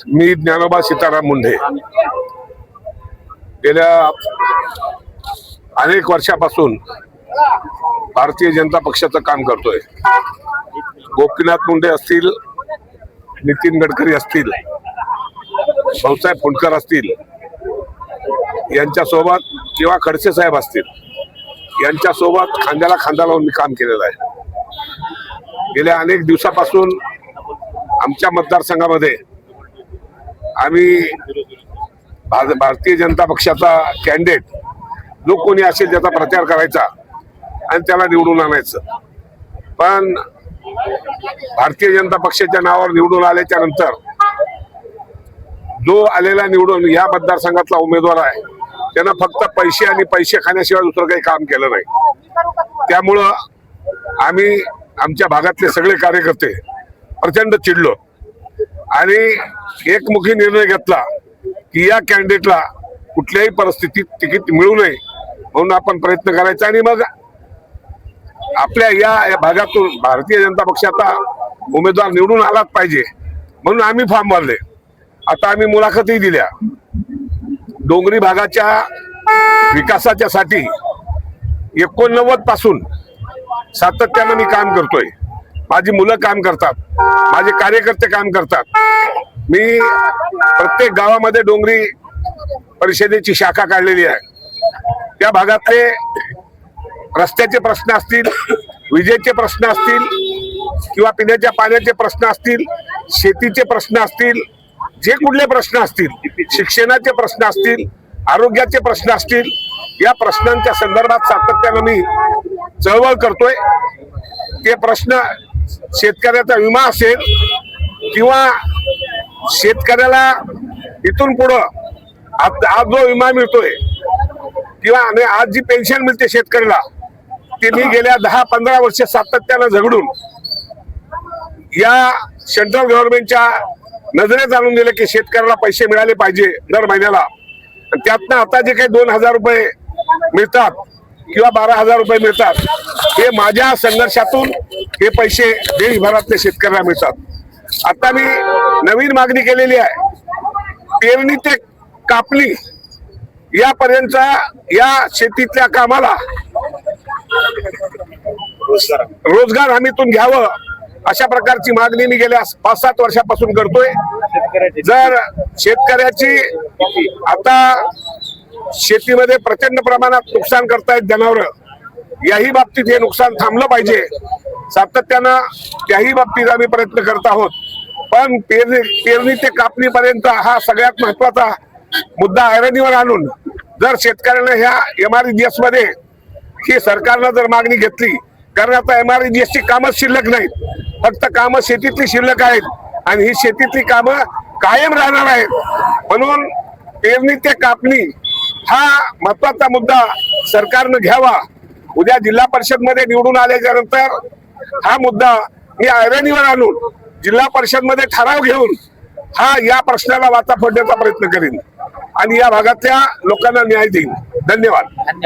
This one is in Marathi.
मी ज्ञानोबा सीताराम मुंढे गेल्या अनेक वर्षापासून भारतीय जनता पक्षाचं काम करतोय। गोपीनाथ मुंडे असतील, नितीन गडकरी असतील, भाऊसाहेब फुंडकर असतील यांच्यासोबत किंवा खडसे साहेब असतील यांच्यासोबत खांद्याला खांदा लावून मी काम केलेलं आहे। गेल्या अनेक दिवसापासून आमच्या मतदारसंघामध्ये आम्ही भारतीय जनता पक्षाचा कॅन्डिडेट जो कोणी असेल त्याचा प्रचार करायचा आणि त्याला निवडून आणायचं। पण भारतीय जनता पक्षाच्या नावावर निवडून आल्याच्या नंतर जो आलेला निवडून या मतदारसंघातला उमेदवार आहे त्यानं फक्त पैसे आणि पैसे खाण्याशिवाय दुसरं काही काम केलं नाही। त्यामुळं आम्ही आमच्या भागातले सगळे कार्यकर्ते प्रचंड चिडलो आणि एकमुखी निर्णय घेतला की या कॅन्डिडेटला कुठल्याही परिस्थितीत तिकीट मिळू नये म्हणून आपण प्रयत्न करायचा। आणि मग आपल्या या भागातून भारतीय जनता पक्षाचा उमेदवार निवडून आलाच पाहिजे म्हणून आम्ही फॉर्म भरले। आता आम्ही मुलाखतही दिल्या। डोंगरी भागाच्या विकासाच्या साठी 89 पासून सातत्याने मी काम करतोय। माझी मुलं काम करतात, माझे कार्यकर्ते काम करतात। मी प्रत्येक गावामध्ये डोंगरी परिषदेची शाखा काढलेली आहे। त्या भागातले रस्त्याचे प्रश्न असतील, विजेचे प्रश्न असतील किंवा पिण्याच्या पाण्याचे प्रश्न असतील, शेतीचे प्रश्न असतील, जे कुठले प्रश्न असतील, शिक्षणाचे प्रश्न असतील, आरोग्याचे प्रश्न असतील, या प्रश्नांच्या संदर्भात सातत्याने मी चळवळ करतोय। ते प्रश्न शेतकऱ्याचा विमा असेल किंवा शेतकऱ्याला इथून पुढं आज जो विमा मिळतोय किंवा आज जी पेन्शन मिळते शेतकऱ्याला ते मी गेल्या 10-15 वर्ष सातत्याने झगडून या सेंट्रल गव्हर्नमेंटच्या नजरेत आणून दिले की शेतकऱ्याला पैसे मिळाले पाहिजे दर महिन्याला। त्यातनं आता जे काही 2,000 रुपये मिळतात किंवा 12,000 रुपये मिळतात हे माझ्या संघर्षातून हे पैसे देशभरातल्या शेतकऱ्यांना मिळतात। आता मी नवीन मागणी केलेली आहे, पेरणी ते कापणी यापर्यंतच्या या शेतीतल्या कामाला रोजगार हमीतून घ्यावं अशा प्रकारची मागणी मी गेल्या 5-7 वर्षापासून करतोय। जर शेतकऱ्याची आता शेतीमध्ये प्रचंड प्रमाणात नुकसान करतायत जनावर, याही बाबतीत हे नुकसान थांबलं पाहिजे। सातत्यानं त्याही बाबतीत आम्ही प्रयत्न करत आहोत। पण पेरणी ते कापणीपर्यंत हा सगळ्यात महत्वाचा मुद्दा ऐरणीवर आणून जर शेतकऱ्यांना ह्या MREGS मध्ये ही सरकारनं जर मागणी घेतली, कारण आता MREGS ची कामच शिल्लक नाहीत, फक्त कामं शेतीतली शिल्लक आहेत आणि ही शेतीतली कामं कायम राहणार आहेत। म्हणून पेरणी ते कापणी हा महत्वाचा मुद्दा सरकारनं घ्यावा। उद्या जिल्हा परिषद मध्ये निवडून आल्याच्या नंतर हा मुद्दा मी ऐरणीवर आणून जिल्हा परिषद मध्ये ठराव घेऊन हा या प्रश्नाला वाचा फोडण्याचा प्रयत्न करीन आणि या भागातल्या लोकांना न्याय देईन। धन्यवाद।